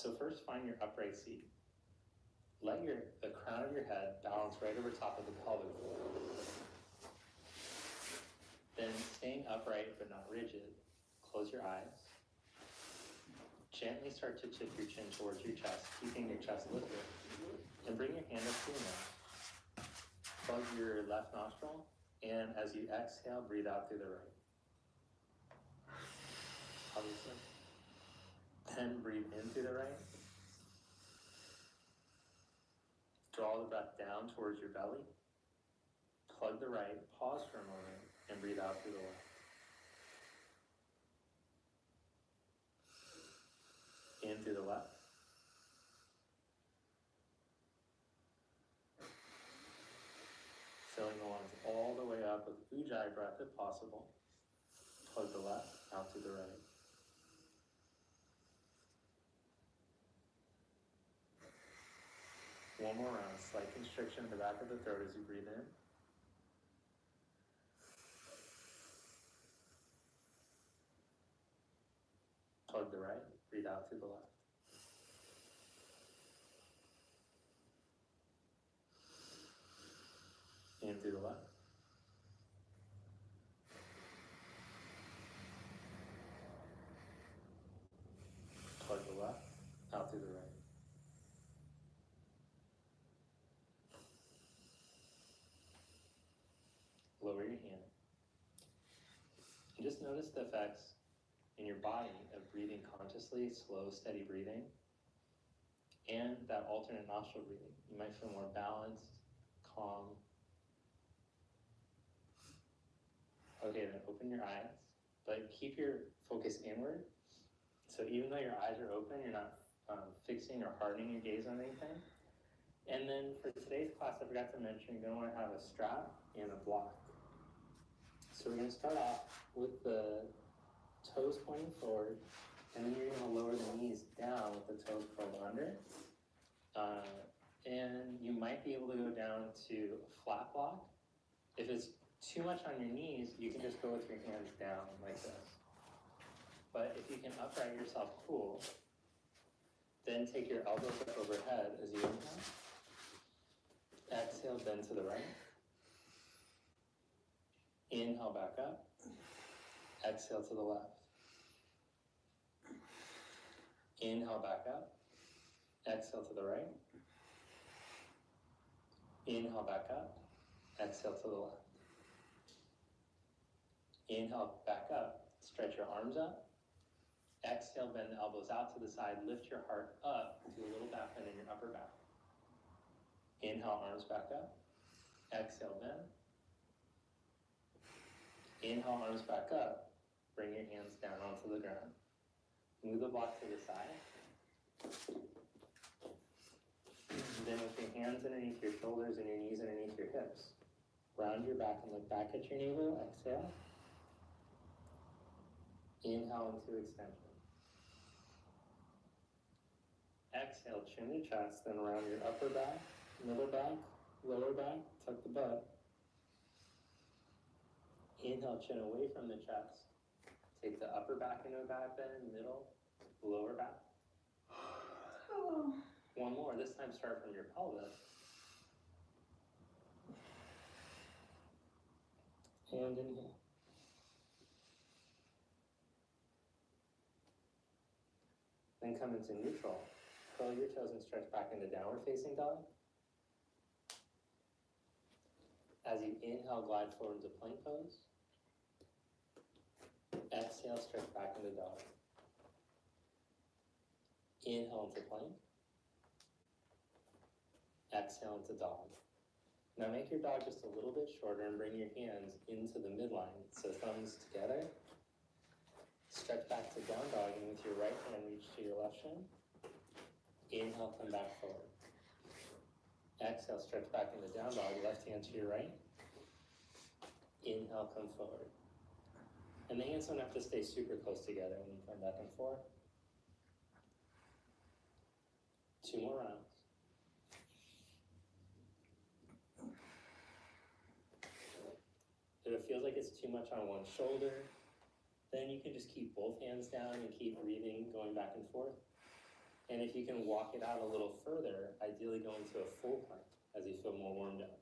So first, find your upright seat. Let the crown of your head balance right over top of the pelvic floor. Then, staying upright but not rigid, close your eyes. Gently start to tip your chin towards your chest, keeping your chest lifted. And bring your hand up to your mouth. Plug your left nostril, and as you exhale, breathe out through the right. Obviously. Then breathe in through the right. Draw the breath down towards your belly. Plug the right, pause for a moment, and breathe out through the left. In through the left. Filling the lungs all the way up with Ujjayi breath if possible. Plug the left, out through the right. One more round, slight constriction in the back of the throat as you breathe in. Plug the right, breathe out through the left. In through the left. Plug the left, out through the right. Lower your hand. And just notice the effects in your body of breathing consciously, slow, steady breathing, and that alternate nostril breathing. You might feel more balanced, calm. Okay, then open your eyes, but keep your focus inward. So even though your eyes are open, you're not fixing or hardening your gaze on anything. And then for today's class, I forgot to mention, you're going to want to have a strap and a block. So we're going to start off with the toes pointing forward, and then you're going to lower the knees down with the toes curled under. And you might be able to go down to a flat block. If it's too much on your knees, you can just go with your hands down like this. But if you can upright yourself cool, then take your elbows up overhead as you inhale. Exhale, bend to the right. Inhale back up. Exhale to the left. Inhale back up. Exhale to the right. Inhale back up. Exhale to the left. Inhale back up. Stretch your arms up. Exhale, bend the elbows out to the side. Lift your heart up. Do a little back bend in your upper back. Inhale, arms back up. Exhale, bend. Inhale, arms back up. Bring your hands down onto the ground. Move the block to the side. Then with your hands underneath your shoulders and your knees underneath your hips, round your back and look back at your navel. Exhale. Inhale into extension. Exhale, chin to chest, then round your upper back, middle back, lower back, tuck the butt. Inhale, chin away from the chest. Take the upper back into a back bend, middle, lower back. One more, this time start from your pelvis. And inhale. Then come into neutral. Curl your toes and stretch back into downward facing dog. As you inhale, glide forward into plank pose. Exhale, stretch back into dog. Inhale into plank. Exhale into dog. Now make your dog just a little bit shorter and bring your hands into the midline. So thumbs together. Stretch back to down dog, and with your right hand reach to your left shin. Inhale, come back forward. Exhale, stretch back into down dog, left hand to your right. Inhale, come forward. And the hands don't have to stay super close together when you come back and forth. 2 more rounds. If it feels like it's too much on one shoulder, then you can just keep both hands down and keep breathing, going back and forth. And if you can walk it out a little further, ideally go into a full plank as you feel more warmed up.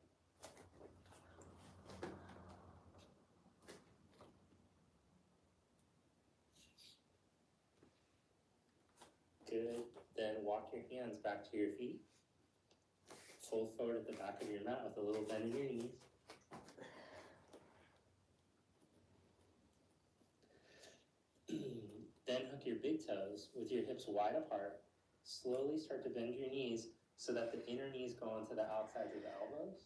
Good. Then walk your hands back to your feet. Fold forward at the back of your mat with a little bend in your knees. Then hook your big toes with your hips wide apart. Slowly start to bend your knees so that the inner knees go onto the outsides of the elbows.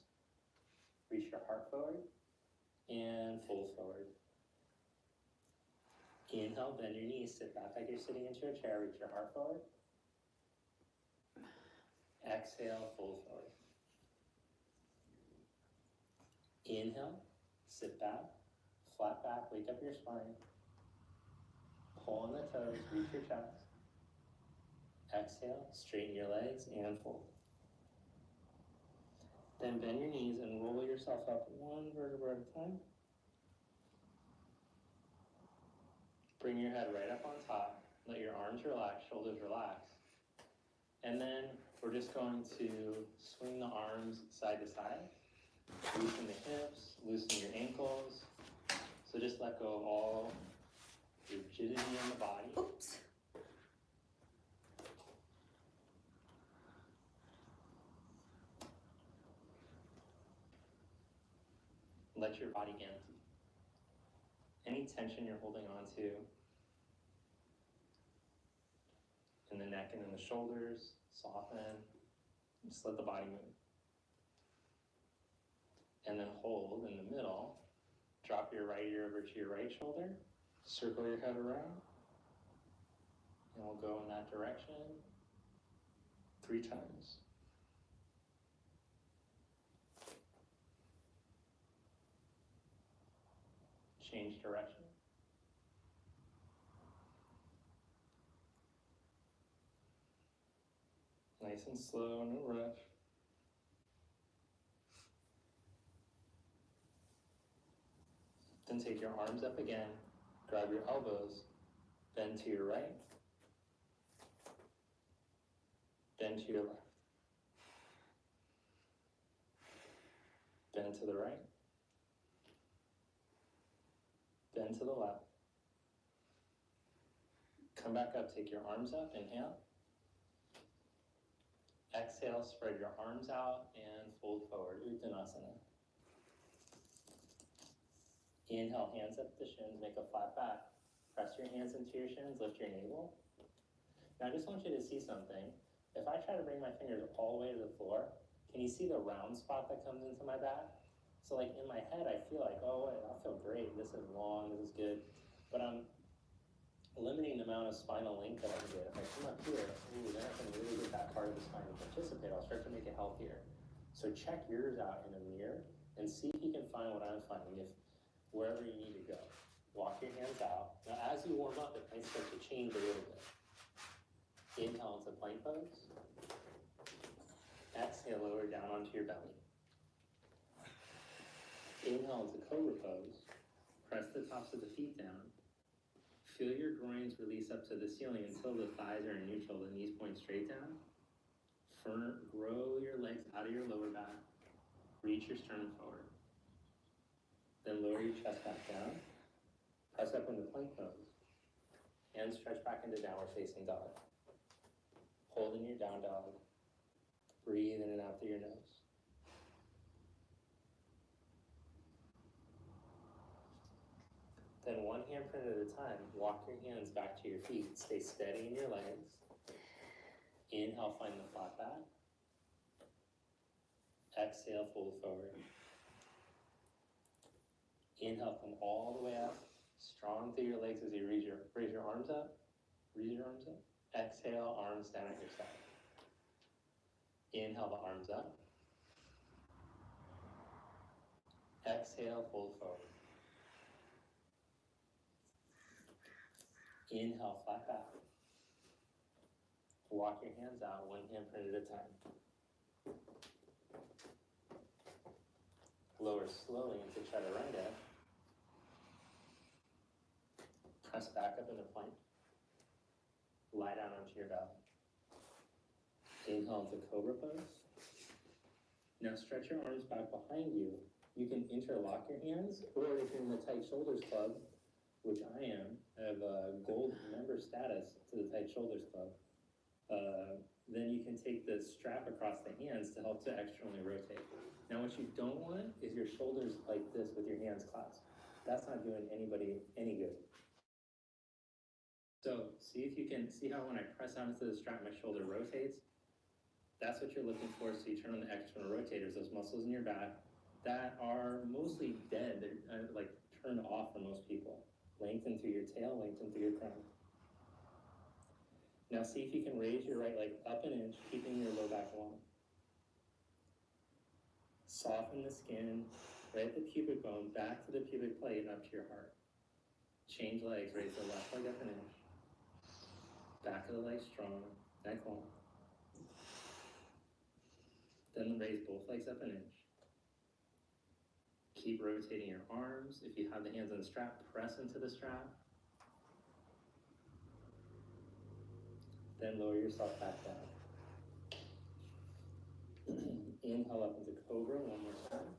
Reach your heart forward and fold forward. Inhale, bend your knees, sit back like you're sitting into a chair, reach your heart forward. Exhale, fold forward. Inhale, sit back, flat back, wake up your spine. Pull on the toes, reach your chest. Exhale, straighten your legs and fold. Then bend your knees and roll yourself up one vertebra at a time. Bring your head right up on top. Let your arms relax, shoulders relax. And then we're just going to swing the arms side to side. Loosen the hips, loosen your ankles. So just let go of all rigidity in the body. Oops. Let your body empty. Any tension you're holding on to in the neck and in the shoulders, soften. Just let the body move. And then hold in the middle. Drop your right ear over to your right shoulder. Circle your head around. And we'll go in that direction 3 times. Change direction. Nice and slow, no rush. Then take your arms up again, grab your elbows, bend to your right, bend to your left. Bend to the right, bend to the left. Come back up, take your arms up, inhale. Exhale, spread your arms out and fold forward, Uttanasana. Inhale, hands up the shins, make a flat back. Press your hands into your shins, lift your navel. Now I just want you to see something. If I try to bring my fingers all the way to the floor, can you see the round spot that comes into my back? So like in my head, I feel like, oh, I feel great. This is long, this is good. But I'm limiting the amount of spinal length that I can get. If I come up here, ooh, then I can really get that part of the spine to participate. I'll start to make it healthier. So check yours out in a mirror and see if you can find what I'm finding, if wherever you need to go. Walk your hands out. Now as you warm up, it might start to change a little bit. Inhale into plank pose. Exhale, lower down onto your belly. Inhale into cobra pose. Press the tops of the feet down. Feel your groins release up to the ceiling until the thighs are in neutral, the knees point straight down. Grow your legs out of your lower back. Reach your sternum forward. Then lower your chest back down. Press up into plank pose. And stretch back into downward facing dog. Hold in your down dog. Breathe in and out through your nose. Then one handprint at a time, walk your hands back to your feet. Stay steady in your legs. Inhale, find the flat back. Exhale, fold forward. Inhale, come all the way up. Strong through your legs as you raise your arms up. Raise your arms up. Exhale, arms down at your side. Inhale the arms up. Exhale, fold forward. Inhale, flat back. Walk your hands out, one handprint at a time. Lower slowly into chaturanga. Press back up into plank. Lie down onto your belly. Inhale into Cobra Pose. Now stretch your arms back behind you. You can interlock your hands, or if you're in the Tight Shoulders Club, which I am, I have a gold member status to the Tight Shoulders Club, then you can take the strap across the hands to help to externally rotate. Now what you don't want is your shoulders like this with your hands clasped. That's not doing anybody any good. So see if you can see how when I press out into the strap, my shoulder rotates. That's what you're looking for. So you turn on the external rotators, those muscles in your back that are mostly dead. They're like turned off for most people. Lengthen through your tail, lengthen through your crown. Now see if you can raise your right leg up an inch, keeping your low back long. Soften the skin, right at the pubic bone, back to the pubic plate and up to your heart. Change legs, raise the left leg up an inch. Back of the leg strong, neck long. Then raise both legs up an inch. Keep rotating your arms. If you have the hands on the strap, press into the strap. Then lower yourself back down. Inhale up into Cobra one more time.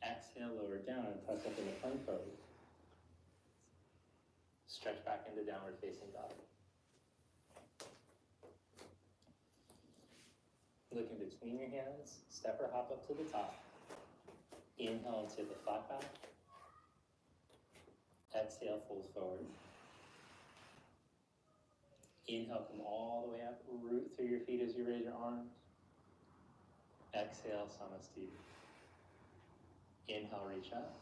Exhale, lower down and press up into plank pose. Stretch back into downward facing dog. Look in between your hands, step or hop up to the top. Inhale into the flat back. Exhale, fold forward. Inhale, come all the way up, root through your feet as you raise your arms. Exhale, Samasthiti. Inhale, reach up.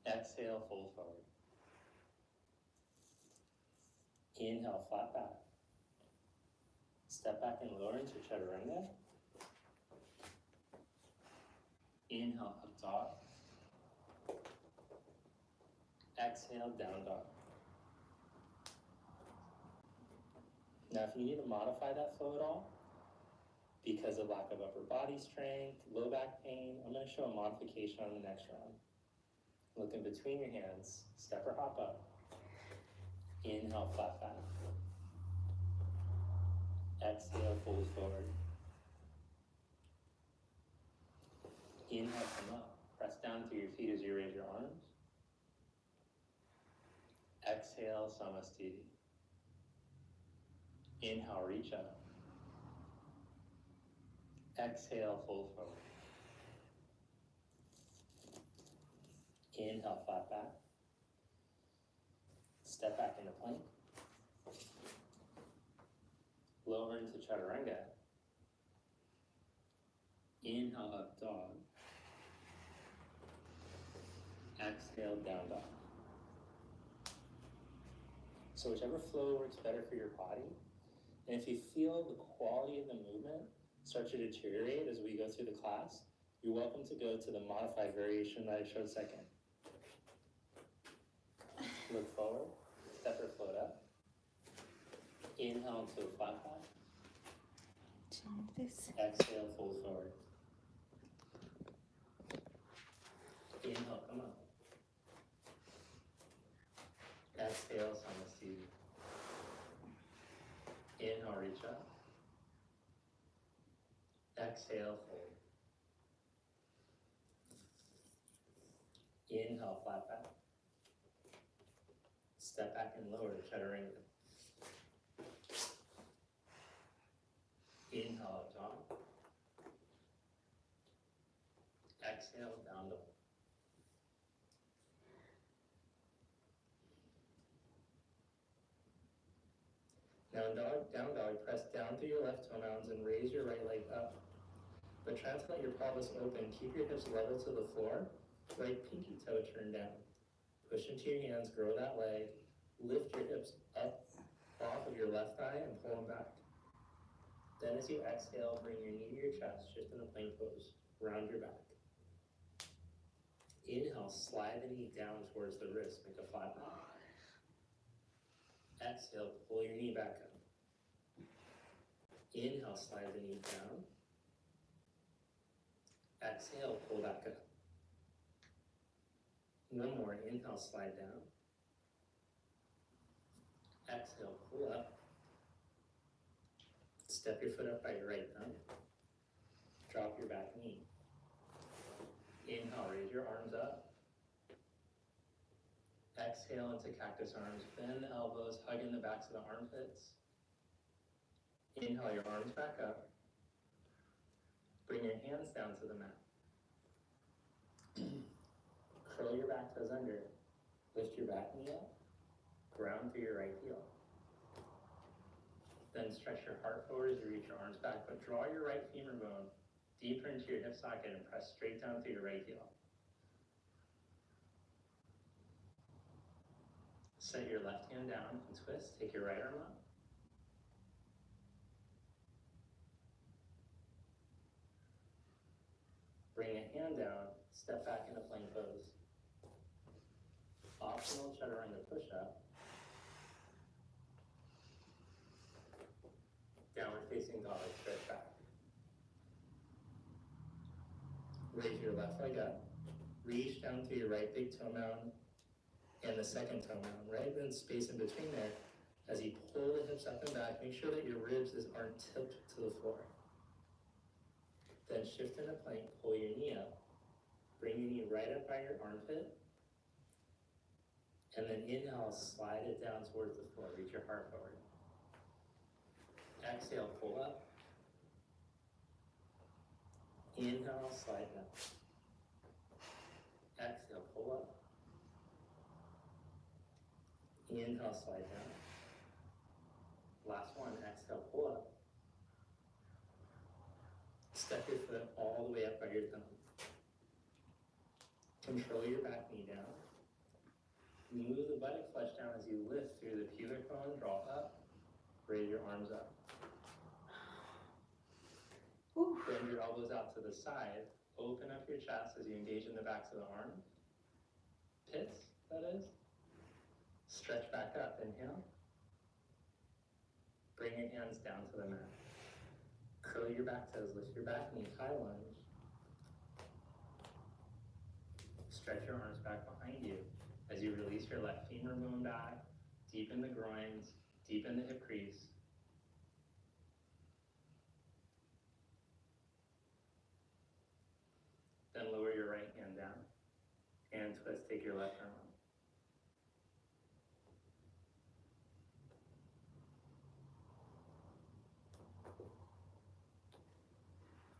Exhale, fold forward. Inhale, flat back. Step back and lower into Chaturanga. Inhale, up dog. Exhale, down dog. Now, if you need to modify that flow at all, because of lack of upper body strength, low back pain, I'm going to show a modification on the next round. Look in between your hands, step or hop up. Inhale, flat back. Exhale, fold forward. Inhale, come up. Press down through your feet as you raise your arms. Exhale, Samasthiti. Inhale, reach up. Exhale, fold forward. Inhale, flat back. Step back into plank. Lower into Chaturanga. Inhale, up dog. Exhale, down dog. So whichever flow works better for your body. And if you feel the quality of the movement start to deteriorate as we go through the class, you're welcome to go to the modified variation that I showed second. Look forward, step or float up. Inhale to a flat back. Exhale, fold forward. Inhale, come up. Exhale, Samasthiti. Inhale, reach up. Exhale, fold. Inhale, flat back. Step back and lower to Chaturanga. Inhale, up dog. Exhale, down dog. Now in down dog, press down through your left toe mounds and raise your right leg up. But try to let your pelvis open. Keep your hips level to the floor. Right pinky toe turned down. Push into your hands, grow that leg. Lift your hips up off of your left thigh and pull them back. Then as you exhale, bring your knee to your chest, shift in the plank pose. Round your back. Inhale, slide the knee down towards the wrist, make a flat back. Exhale, pull your knee back up. Inhale, slide the knee down. Exhale, pull back up. One more, inhale, slide down. Exhale, pull up. Step your foot up by your right thumb. Drop your back knee. Inhale, raise your arms up. Exhale into cactus arms. Bend the elbows, hugging the backs of the armpits. Inhale your arms back up. Bring your hands down to the mat. Curl your back toes under. Lift your back knee up. Ground through your right heel. Then stretch your heart forward as you reach your arms back, but draw your right femur bone deeper into your hip socket and press straight down through your right heel. Set your left hand down and twist. Take your right arm up. Bring a hand down, step back into plank pose. Optional chaturanga push-up. Downward facing dog, stretch back. Raise your left leg up. Reach down through your right big toe mound and the second toe mound, right? Then space in between there. As you pull the hips up and back, make sure that your ribs aren't tipped to the floor. Then shift into plank, pull your knee up. Bring your knee right up by your armpit. And then inhale, slide it down towards the floor. Reach your heart forward. Exhale, pull up. Inhale, slide down. Exhale, pull up. Inhale, slide down. Last one, exhale, pull up. Step your foot all the way up by your thumb. Control your back knee down. Move the buttock flesh down as you lift through the pubic bone, draw up, raise your arms up. Bend your elbows out to the side, open up your chest as you engage in the backs of the arms. Pits, that is. Stretch back up, inhale. Bring your hands down to the mat. Curl your back toes, lift your back knee, high lunge. Stretch your arms back behind you as you release your left femur bone back, deepen the groins, deepen the hip crease. Then lower your right hand down and twist, take your left arm up.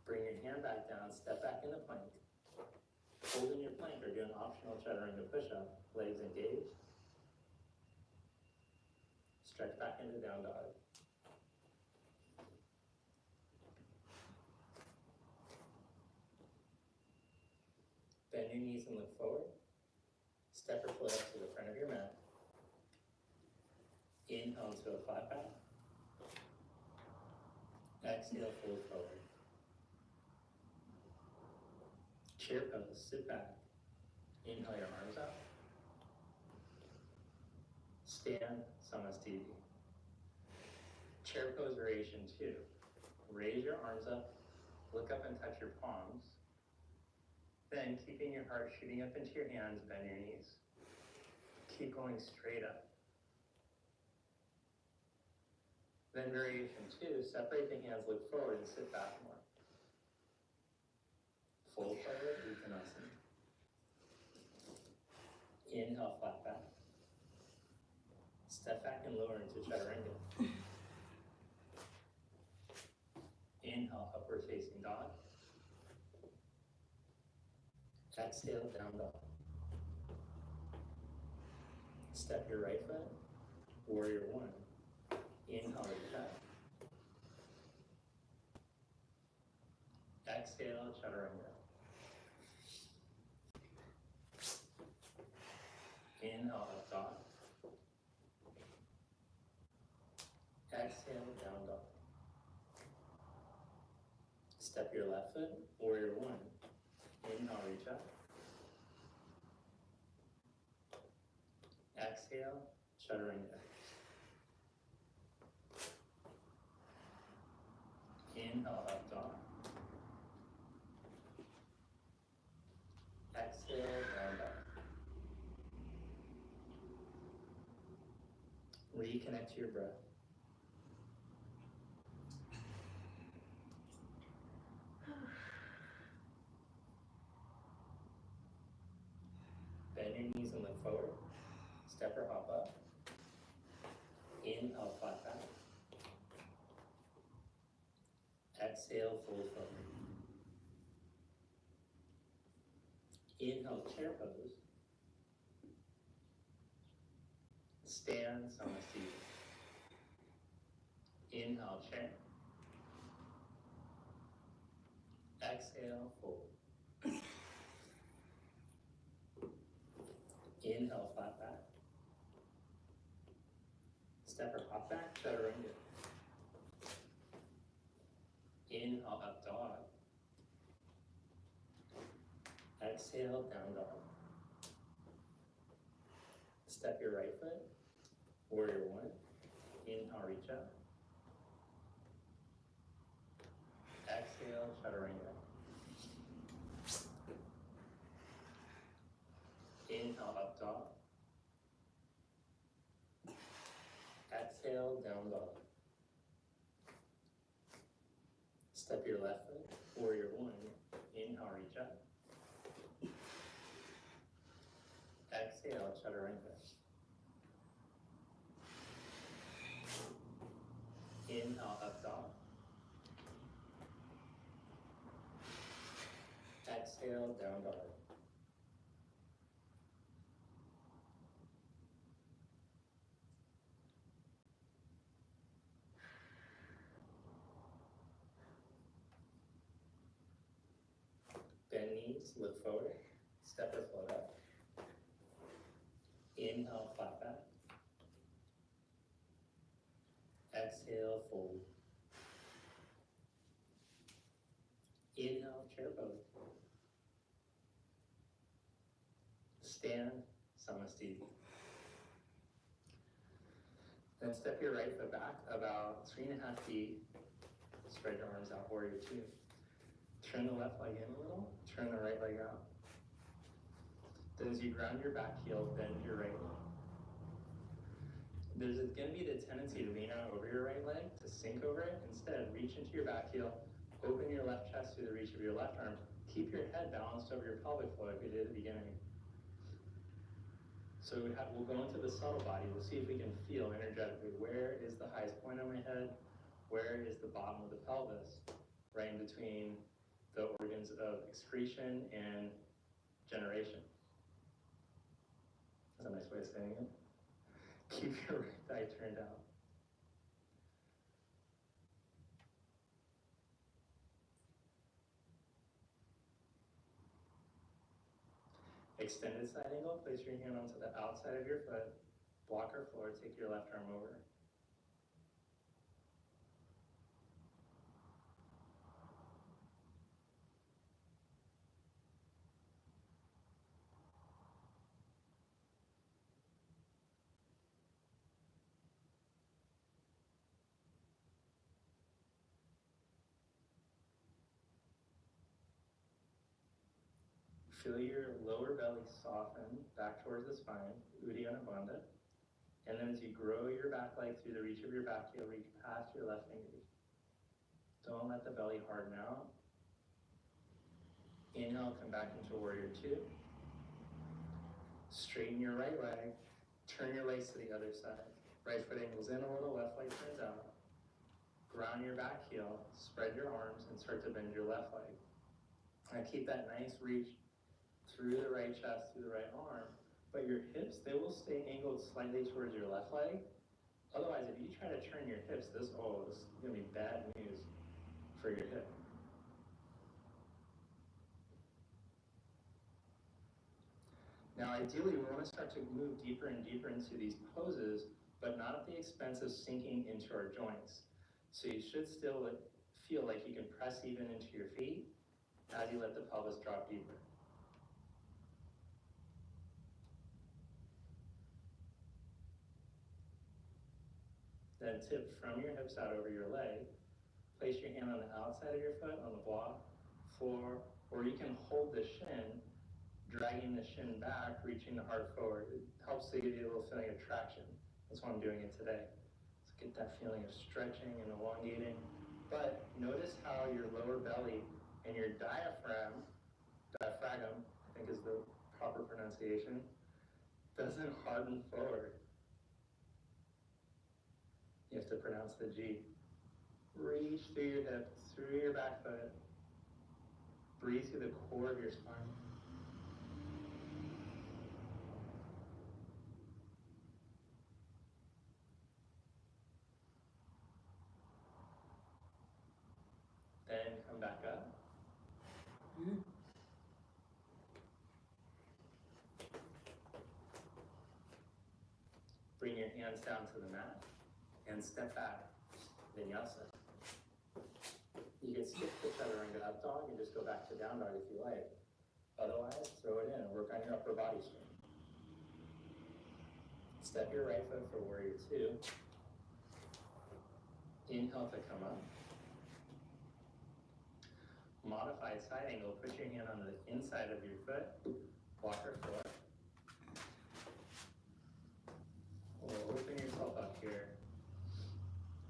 Bring your hand back down, step back into plank. Holding your plank or do an optional chaturanga push-up, legs engaged. Stretch back into down dog. Bend your knees and look forward. Step your foot up to the front of your mat. Inhale to a flat back. Exhale, fold forward. Chair pose, sit back. Inhale your arms up. Stand, Samastiti. Chair pose variation 2. Raise your arms up, look up and touch your palms. Then, keeping your heart shooting up into your hands, bend your knees. Keep going straight up. Then variation 2, separate the hands, look forward and sit back more. Fold forward, Uttanasana. Inhale, flat back. Step back and lower into chaturanga. Inhale, upward facing dog. Exhale, down dog. Step your right foot, warrior 1. Inhale, reach up. Exhale, chaturanga. Inhale, up dog. Exhale, down dog. Step your left foot, warrior 1. Inhale, reach up. Exhale, chaturanga. Inhale, up dog. Exhale, down dog. Reconnect to your breath. Bend your knees and look forward. Step or hop up. Inhale, flat back. Exhale, fold forward. Inhale, chair pose. Stand, Samasthiti. Inhale, chair. Exhale, fold. Inhale, flat back. Step or hop back, chaturanga. Inhale, up dog. Exhale, down dog. Step your right foot, warrior one. Inhale, reach up. Exhale, chaturanga. Inhale, up dog. Exhale, down dog. Step your left foot, warrior one. Inhale, reach up. Exhale, chaturanga. Inhale, up dog. Exhale, down dog. Bend knees, look forward, step or float up. Inhale, flat back. Exhale, fold. Inhale, chair pose. Stand, Samasthiti. Then step your right foot back about 3.5 feet. Spread your arms out, warrior two. Turn the left leg in a little, turn the right leg out. Then as you ground your back heel, bend your right leg. There's going to be the tendency to lean out over your right leg, to sink over it. Instead, reach into your back heel, open your left chest through the reach of your left arm. Keep your head balanced over your pelvic floor like we did at the beginning. So we'll go into the subtle body. We'll see if we can feel energetically, where is the highest point on my head? Where is the bottom of the pelvis? Right in between the organs of excretion and generation. That's a nice way of saying it. Keep your right thigh turned out. Extended side angle, place your hand onto the outside of your foot, block or floor, take your left arm over. Feel your lower belly soften back towards the spine, Uddiyana Bandha. And then as you grow your back leg through the reach of your back heel, reach past your left fingers. Don't let the belly harden out. Inhale, come back into warrior two. Straighten your right leg, turn your legs to the other side. Right foot angles in a little, left leg turns out. Ground your back heel, spread your arms, and start to bend your left leg. Now keep that nice reach through the right chest, through the right arm, but your hips, they will stay angled slightly towards your left leg. Otherwise, if you try to turn your hips, this is gonna be bad news for your hip. Now, ideally, we want to start to move deeper and deeper into these poses, but not at the expense of sinking into our joints. So you should still feel like you can press even into your feet as you let the pelvis drop deeper. Then tip from your hips out over your leg. Place your hand on the outside of your foot, on the block, floor, or you can hold the shin, dragging the shin back, reaching the heart forward. It helps to give you a little feeling of traction That's why I'm doing it today. Let's get that feeling of stretching and elongating. But notice how your lower belly and your diaphragm, I think is the proper pronunciation, doesn't harden forward. You have to pronounce the G. Reach through your hip, through your back foot. Breathe through the core of your spine. Then come back up. Bring your hands down to the mat and step back, vinyasa. You can skip the chaturanga up dog and just go back to down dog if you like. Otherwise, throw it in and work on your upper body strength. Step your right foot for warrior two. Inhale to come up. Modified side angle, put your hand on the inside of your foot, walk or floor. Open yourself up here.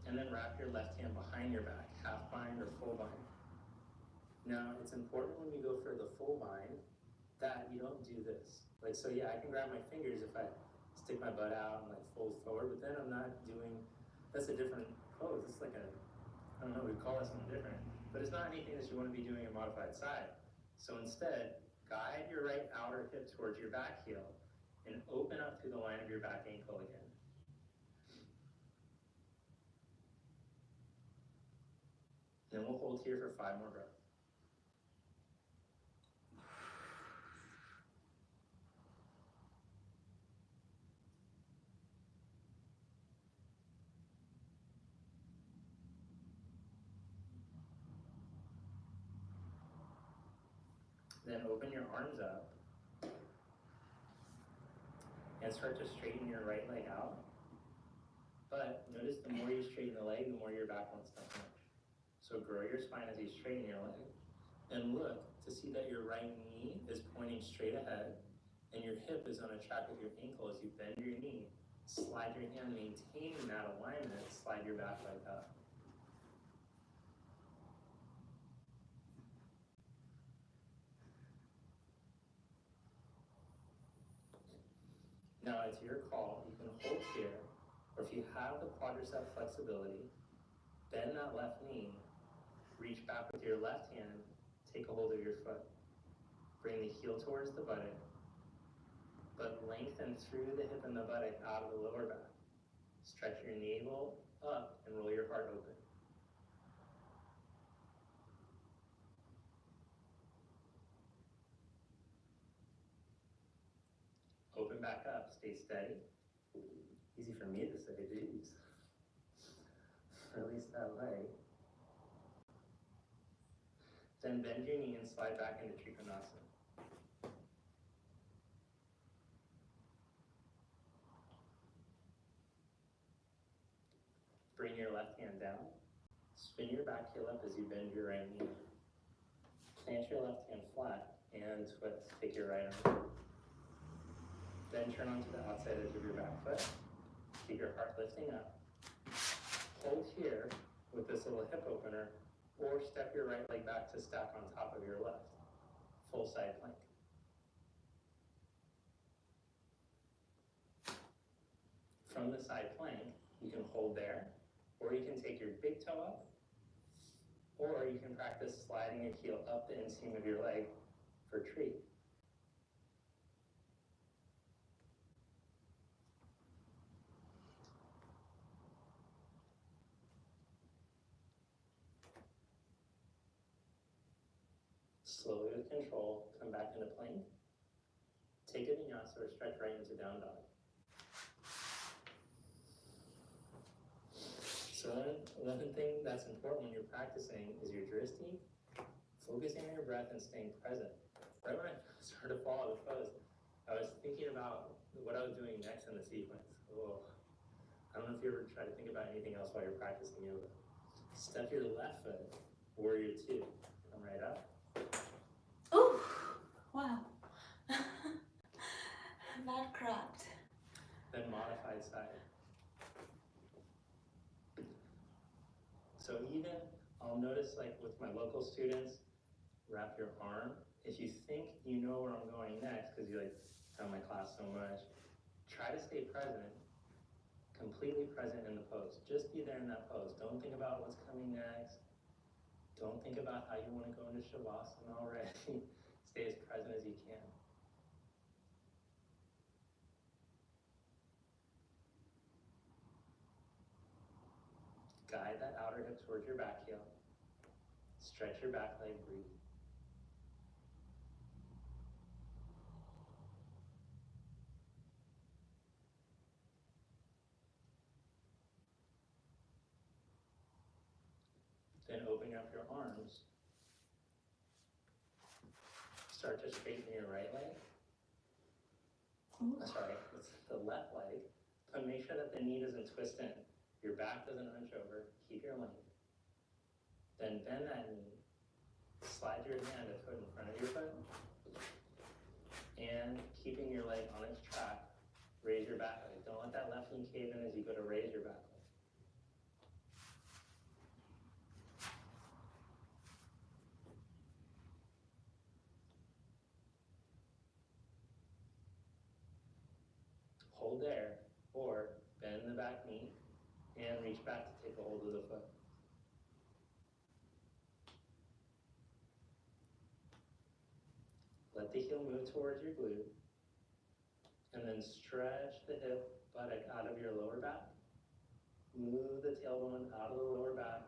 And then wrap your left hand behind your back, half bind or full bind. Now, it's important when you go for the full bind that you don't do this. Like, so yeah, I can grab my fingers if I stick my butt out and like fold forward, but then I'm not doing, that's a different pose. It's like a, I don't know, we call it something different. But it's not anything that you want to be doing in modified side. So instead, guide your right outer hip towards your back heel and open up through the line of your back ankle again. Then we'll hold here for 5 more breaths. Then open your arms up and start to straighten your right leg out. But notice the more you straighten the leg, the more your back wants to hunch. So grow your spine as you straighten your leg. And look to see that your right knee is pointing straight ahead and your hip is on a track with your ankle as you bend your knee. Slide your hand, maintaining that alignment, slide your back leg up. Now it's your call. You can hold here, or if you have the quadricep flexibility, bend that left knee, reach back with your left hand, take a hold of your foot. Bring the heel towards the buttock, but lengthen through the hip and the buttock out of the lower back. Stretch your navel up and roll your heart open. Open back up, stay steady. Easy for me to say, geez. Release that leg. Then bend your knee and slide back into Trikonasana. Bring your left hand down. Spin your back heel up as you bend your right knee. Plant your left hand flat and twist. Take your right arm. Then turn onto the outside edge of your back foot. Keep your heart lifting up. Hold here with this little hip opener, or step your right leg back to stack on top of your left. Full side plank. From the side plank, you can hold there, or you can take your big toe up, or you can practice sliding your heel up the inseam of your leg for tree. Slowly with control, come back into plank. Take a vinyasa or stretch right into down dog. So one thing that's important when you're practicing is your drishti, focusing on your breath and staying present. Right when I started to fall out of the pose, I was thinking about what I was doing next in the sequence. Oh, I don't know if you ever try to think about anything else while you're practicing yoga. Step your left foot, warrior two. Come right up. Oh, wow. That cracked. Then modified side. So even, I'll notice like with my local students, wrap your arm. If you think you know where I'm going next, because you like found my class so much, try to stay present, completely present in the pose. Just be there in that pose. Don't think about what's coming next. Don't think about how you want to go into Shavasana already. Stay as present as you can. Guide that outer hip towards your back heel. Stretch your back leg, breathe. Then open up your arms. Start to straighten your right leg. Sorry, it's the left leg. But make sure that the knee doesn't twist in. Your back doesn't hunch over. Keep your length. Then bend that knee. Slide your hand a foot in front of your foot. And keeping your leg on its track, raise your back leg. Don't let that left knee cave in as you go to raise your back leg. Hold there, or bend the back knee and reach back to take a hold of the foot. Let the heel move towards your glute, and then stretch the hip buttock out of your lower back. Move the tailbone out of the lower back,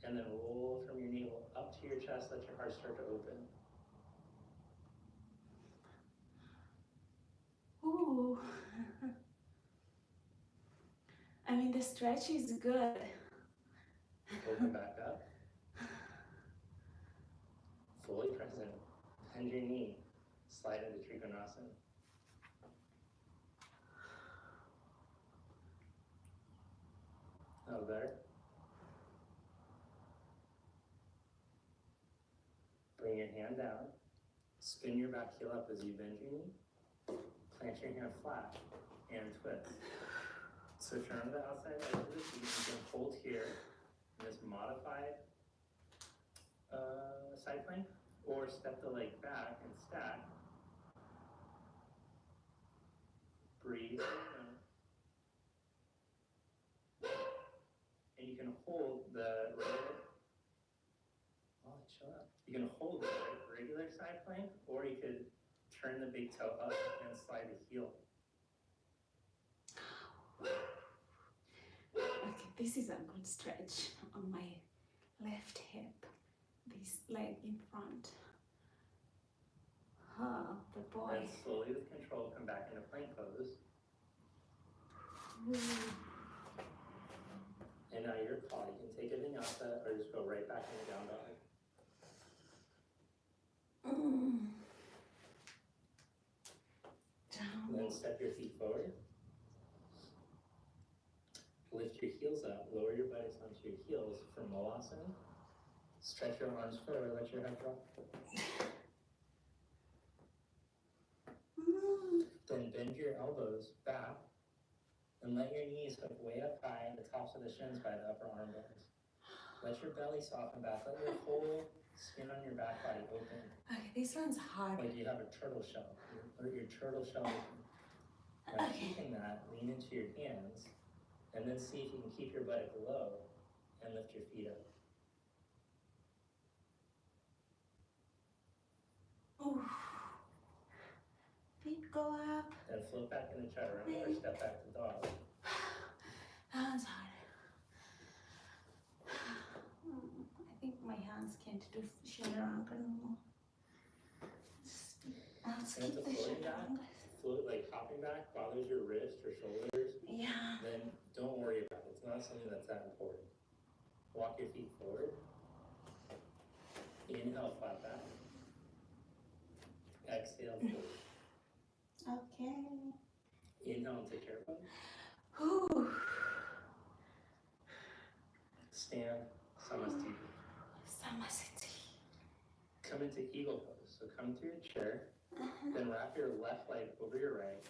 and then roll from your navel up to your chest. Let your heart start to open. Ooh. I mean, the stretch is good. Open back up. Fully present. Bend your knee. Slide into Trikonasana. Oh, better. Bring your hand down. Spin your back heel up as you bend your knee. Plant your hand flat and twist. So turn to the outside edge of the feet. You can hold here in this modified side plank, or step the leg back and stack. Breathe. And you can hold the regular. Oh, chill out. You can hold the regular side plank, or you could turn the big toe up and slide the heel. Okay, this is a good stretch on my left hip. This leg in front. Oh, the boy. And slowly with control, come back into plank pose. Ooh. And now your call. You can take a vinyasa or just go right back into down dog. Down. Then step your feet forward. Lift your heels up. Lower your buttocks onto your heels for Molasana. Stretch your arms forward. Let your head drop. Then bend your elbows back and let your knees hook way up high, the tops of the shins by the upper arm bones. Let your belly soften back. Let your whole skin on your back body open. Okay, this one's hard. Like you have a turtle shell. Let your turtle shell open. By keeping that, lean into your hands, and then see if you can keep your buttock low and lift your feet up. Ooh. Feet go up. Then float back into chaturanga or step back to dog. That one's hard. I think my hands can't do chaturanga no more. I'll skip the chaturanga. Float, like hopping back, bothers your wrist or shoulders, Yeah. then don't worry about it. It's not something that's that important. Walk your feet forward. Inhale, flat back. Exhale, forward. Okay. Inhale and take care of it. Ooh. Stand, Samasthiti. Samasthiti. Come into eagle pose. So come to your chair, then wrap your left leg over your right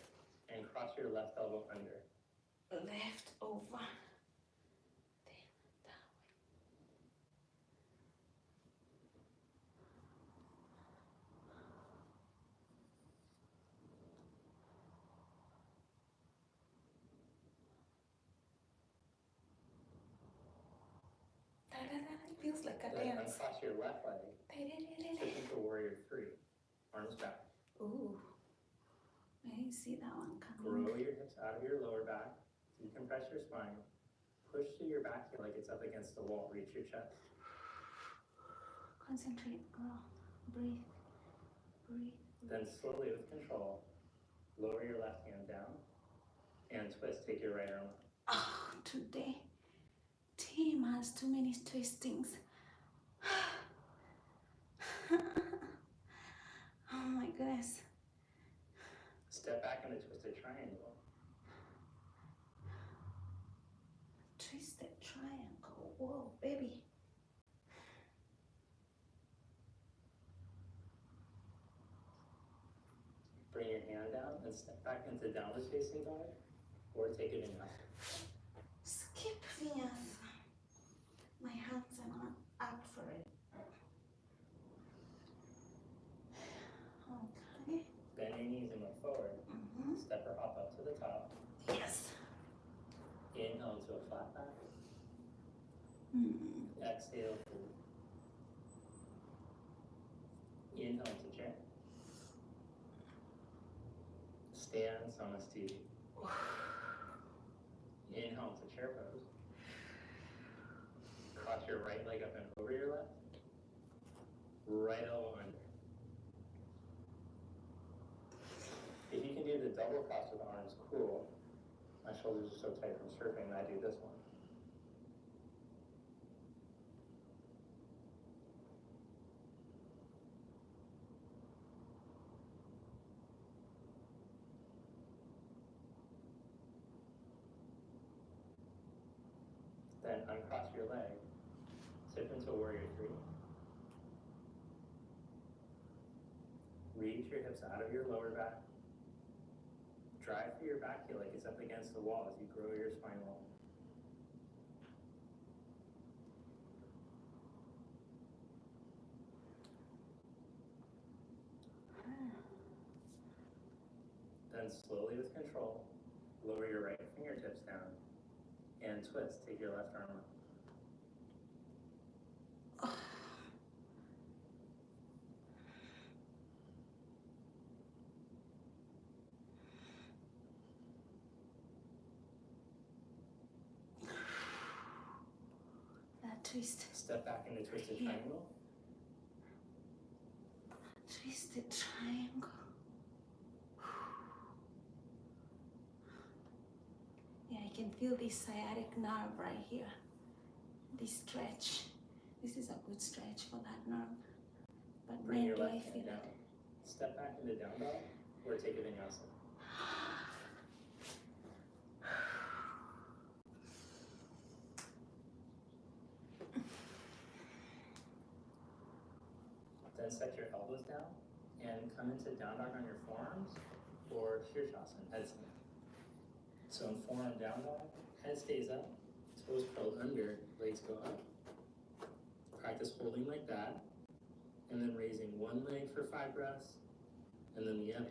and cross your left elbow under. left over. Then that way. It feels like a Then dance. uncross your left leg. Switch into warrior three. Arms back. Ooh. I see that one coming. Grow your hips out of your lower back. Decompress your spine. Push through your back heel like it's up against the wall. Reach your chest. Concentrate, girl. Breathe. Breathe. Then slowly with control, lower your left hand down and twist. Take your right arm up. Oh, today, team has too many twistings. Oh my goodness. Step back into twisted triangle. Twisted triangle. Whoa, baby. Bring your hand down and step back into downward facing dog or take it vinyasa. Skip vinyasa. My hands are not up for it. Okay. Bend your knees and move forward. Step or hop up to the top. Yes. Inhale to a flat back. Exhale. Inhale to chair. Stand Samasthiti. Inhale to chair pose. Cross your right leg up and over your left. Right elbow under. If you can do the double cross with arms, cool. My shoulders are so tight from surfing that I do this one. Then uncross your leg. Tip into warrior three. Reach your hips out of your lower back. Drive through your back heel like it's up against the wall as you grow your spine wall. Then slowly with control, lower your right fingertips down and twist. Take your left arm up. That twist. Step back into twisted triangle. Twisted triangle. Yeah, I can feel this sciatic nerve right here. This stretch. This is a good stretch for that nerve. But Bring man, your do I left feel hand down. it. Step back into down dog or take a vinyasa. Then set your elbows down and come into down dog on your forearms or Shirshasana, headstand. So in forearm down dog, head stays up, toes curled under, legs go up. Practice holding like that, and then raising one leg for 5 breaths, and then the other.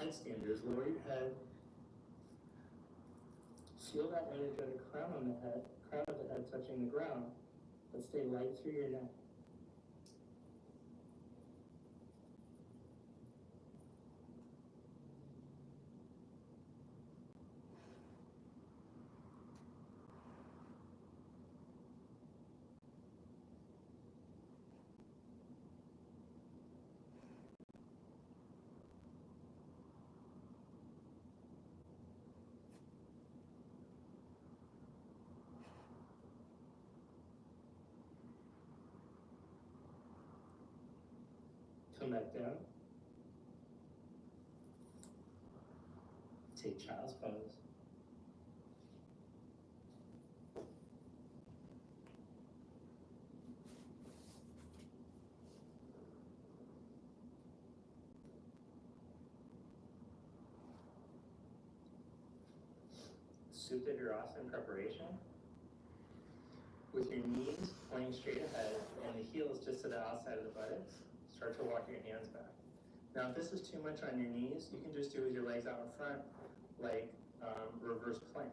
Headstanders, lower your head. Feel that energetic crown on the head, crown of the head touching the ground, but stay light through your neck. Come back down. Take child's pose. Supta Virasana preparation. With your knees pointing straight ahead and the heels just to the outside of the buttocks, start to walk your hands back. Now, if this is too much on your knees, you can just do with your legs out in front, like reverse plank.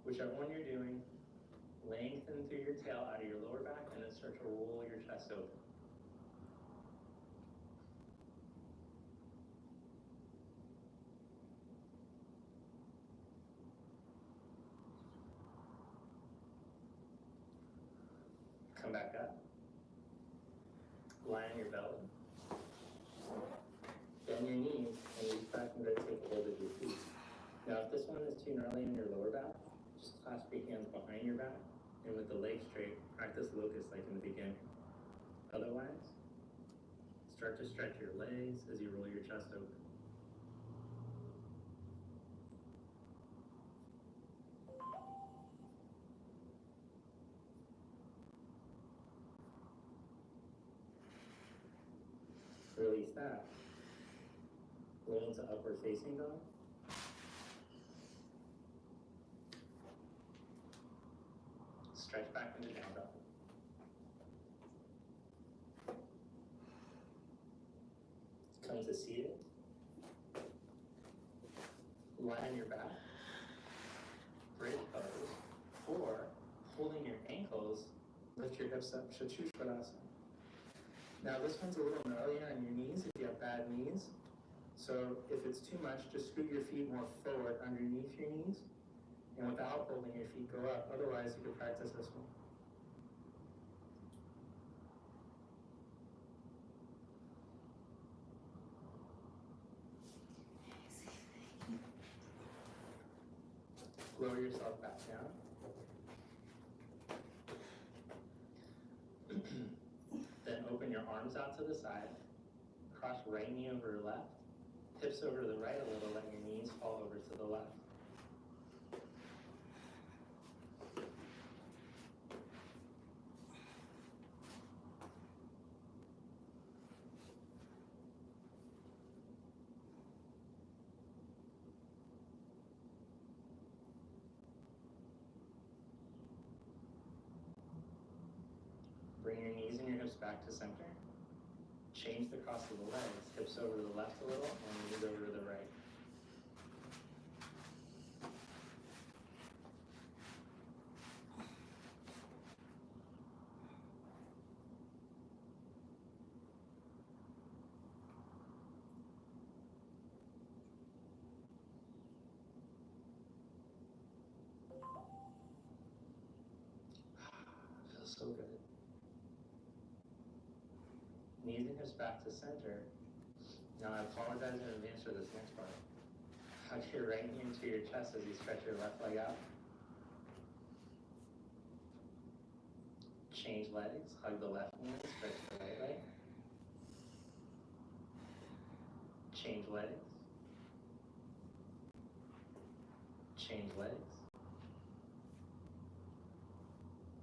Whichever one you're doing, lengthen through your tail out of your lower back and then start to roll your chest open. Come back up. Lie on your belly. Bend your knees and reach back and go take hold of your feet. Now, if this one is too gnarly in your lower back, just clasp your hands behind your back and with the legs straight, practice locust like in the beginning. Otherwise, start to stretch your legs as you roll your chest open. Release that. Roll into upward facing dog. Stretch back into down dog. Come to seated. Lie on your back. Bridge pose. Or, holding your ankles, lift your hips up, Chaturshvadasana. Now this one's a little gnarly on your knees if you have bad knees. So if it's too much, just scoot your feet more forward underneath your knees. And without holding your feet, go up. Otherwise, you could practice this one. Lower yourself back down. Then open your arms out to the side. Cross right knee over left. Hips over to the right a little, let your knees fall over to the left. Bring your knees and your hips back to center. Change the cross of the legs, hips over to the left a little, and knees over to the right. Feels so good. Knees and hips back to center. Now I apologize in advance for this next part. Hug your right knee into your chest as you stretch your left leg out. Change legs, hug the left knee, stretch the right leg. Change legs. Change legs.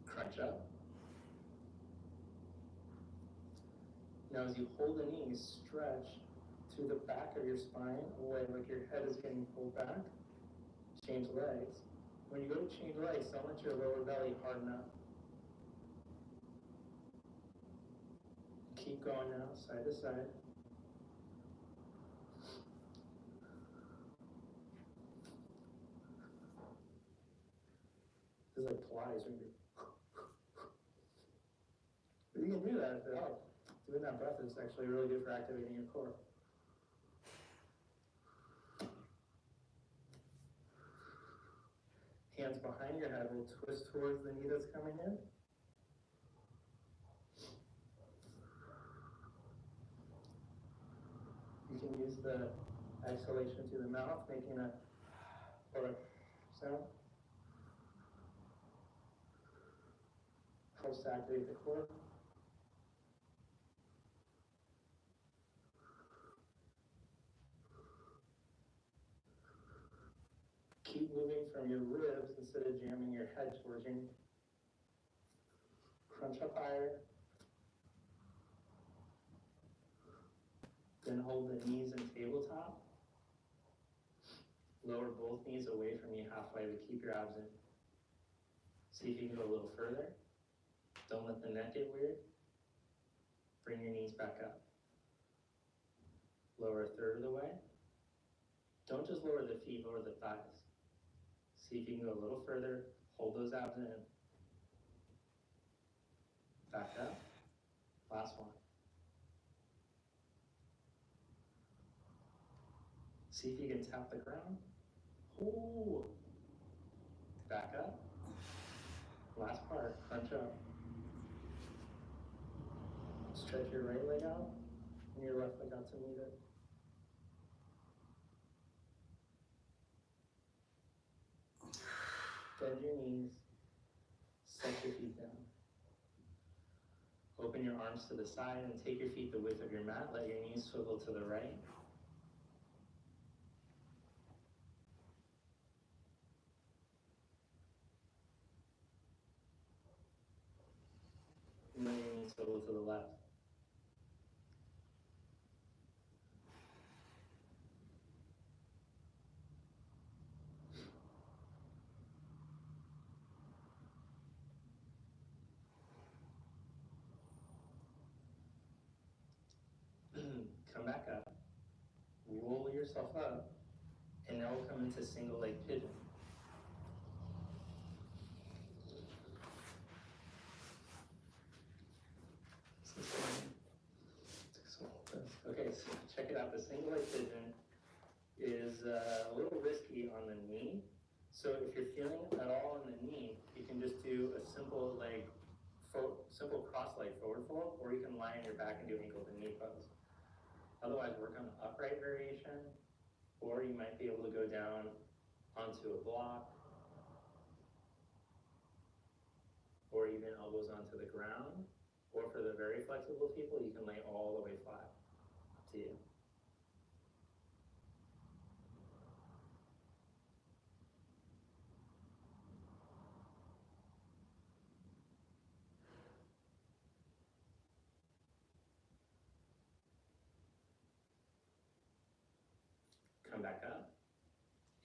Crunch up. Now as you hold the knees, stretch to the back of your spine, away like your head is getting pulled back. Change legs. When you go to change legs, don't let your lower belly harden up. Keep going now, side to side. This is like Pilates when you but you can do that if it helps. Doing that breath is actually really good for activating your core. Hands behind your head will twist towards the knee that's coming in. You can use the exhalation through the mouth, making a sound. Helps to activate the core. Keep moving from your ribs instead of jamming your head towards your knee. Crunch up higher. Then hold the knees in tabletop. Lower both knees away from you halfway, but keep your abs in. See if you can go a little further. Don't let the neck get weird. Bring your knees back up. Lower a third of the way. Don't just lower the feet, lower the thighs. See if you can go a little further. Hold those abs in. Back up. Last one. See if you can tap the ground. Ooh. Back up. Last part. Crunch up. Stretch your right leg out and your left leg out to meet it. Bend your knees. Set your feet down. Open your arms to the side and take your feet the width of your mat. Let your knees swivel to the right. And let your knees swivel to the left. Come back up. Roll yourself up. And now we'll come into single leg pigeon. Okay, so check it out. The single leg pigeon is a little risky on the knee. So if you're feeling it at all in the knee, you can just do a simple cross leg forward fold, or you can lie on your back and do ankle to knee pose. Otherwise, work on the upright variation, or you might be able to go down onto a block, or even elbows onto the ground. Or for the very flexible people, you can lay all the way flat. Up to you. Come back up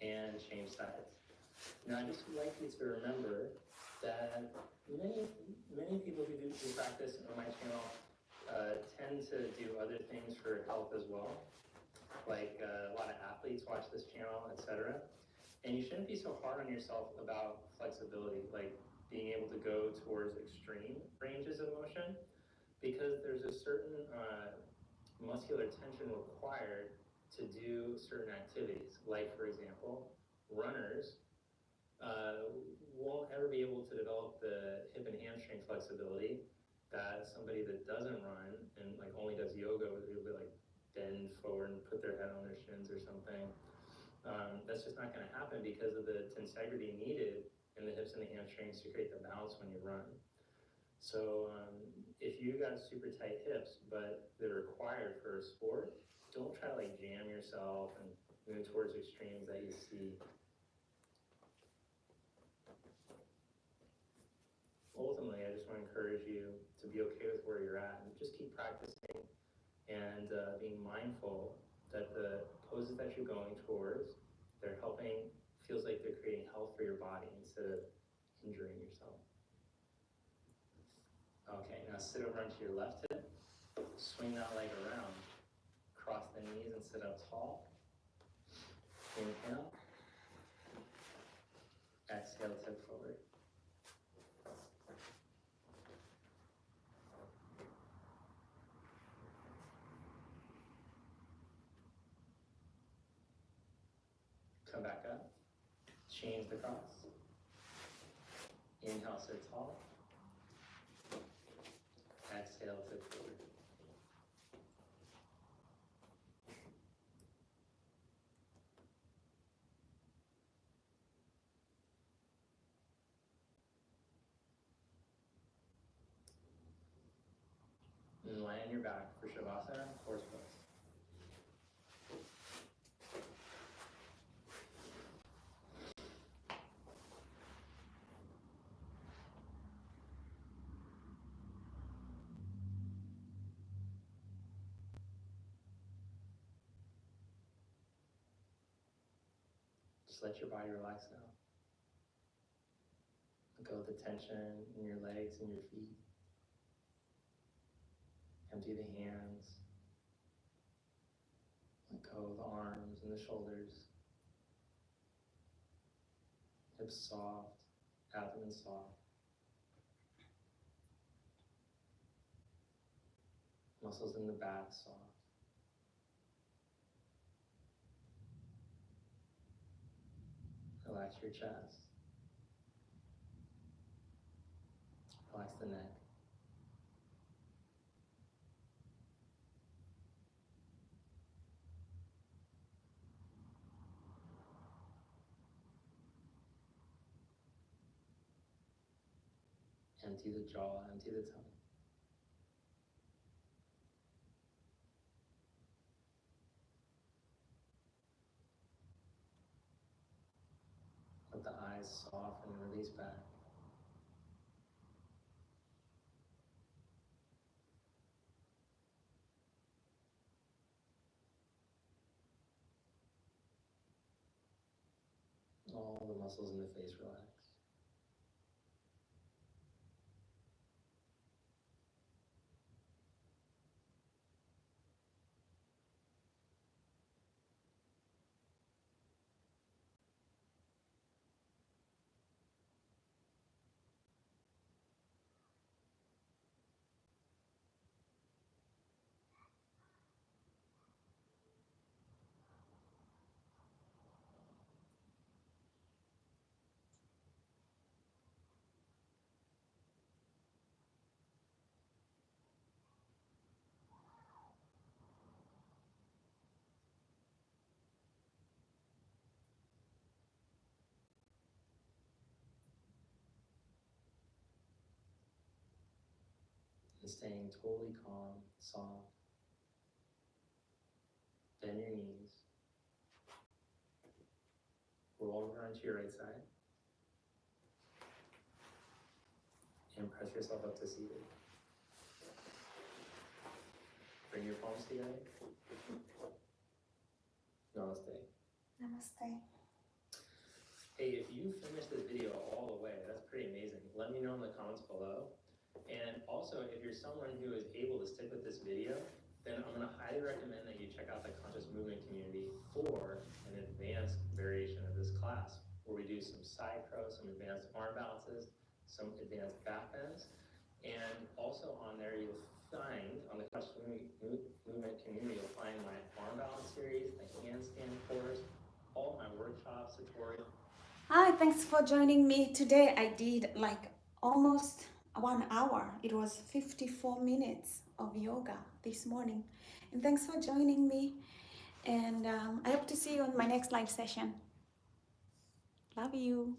and change sides. Now, I just would like you to remember that many people who do practice on my channel tend to do other things for health as well. Like a lot of athletes watch this channel, etc. And you shouldn't be so hard on yourself about flexibility, like being able to go towards extreme ranges of motion, because there's a certain muscular tension required to do certain activities. Like, for example, runners won't ever be able to develop the hip and hamstring flexibility that somebody that doesn't run and like only does yoga would be able to like bend forward and put their head on their shins or something. That's just not going to happen because of the tensegrity needed in the hips and the hamstrings to create the balance when you run. So if you got super tight hips, but they're required for a sport, don't try to like jam yourself and move towards extremes that you see. Ultimately, I just want to encourage you to be okay with where you're at and just keep practicing and being mindful that the poses that you're going towards, they're helping, feels like they're creating health for your body instead of injuring yourself. Okay, now sit over onto your left hip, swing that leg around, cross the knees and sit up tall. Inhale, exhale, tip forward. Come back up, change the cross. Inhale, sit tall. Exhale, tip forward. And lie on your back for Shavasana, horse pose. Just let your body relax now. Let go of the tension in your legs and your feet. Empty the hands. Let go of the arms and the shoulders. Hips soft, abdomen soft. Muscles in the back soft. Relax your chest. Relax the neck. Empty the jaw, empty the tongue. Let the eyes soften and release back. All the muscles in the face relax. And staying totally calm, soft. Bend your knees. Roll over onto your right side. And press yourself up to seated. Bring your palms together. Namaste. Namaste. Hey, if you finished this video all the way, that's pretty amazing. Let me know in the comments below. And also, if you're someone who is able to stick with this video, then I'm going to highly recommend that you check out the Conscious Movement community for an advanced variation of this class, where we do some side pros, some advanced arm balances, some advanced back bends. And also on there, you'll find, on the Conscious Movement community, you'll find my arm balance series, the handstand course, all my workshops, tutorials. Hi, thanks for joining me. Today I did like almost 1 hour. It was 54 minutes of yoga this morning. And thanks for joining me. And I hope to see you on my next live session. Love you.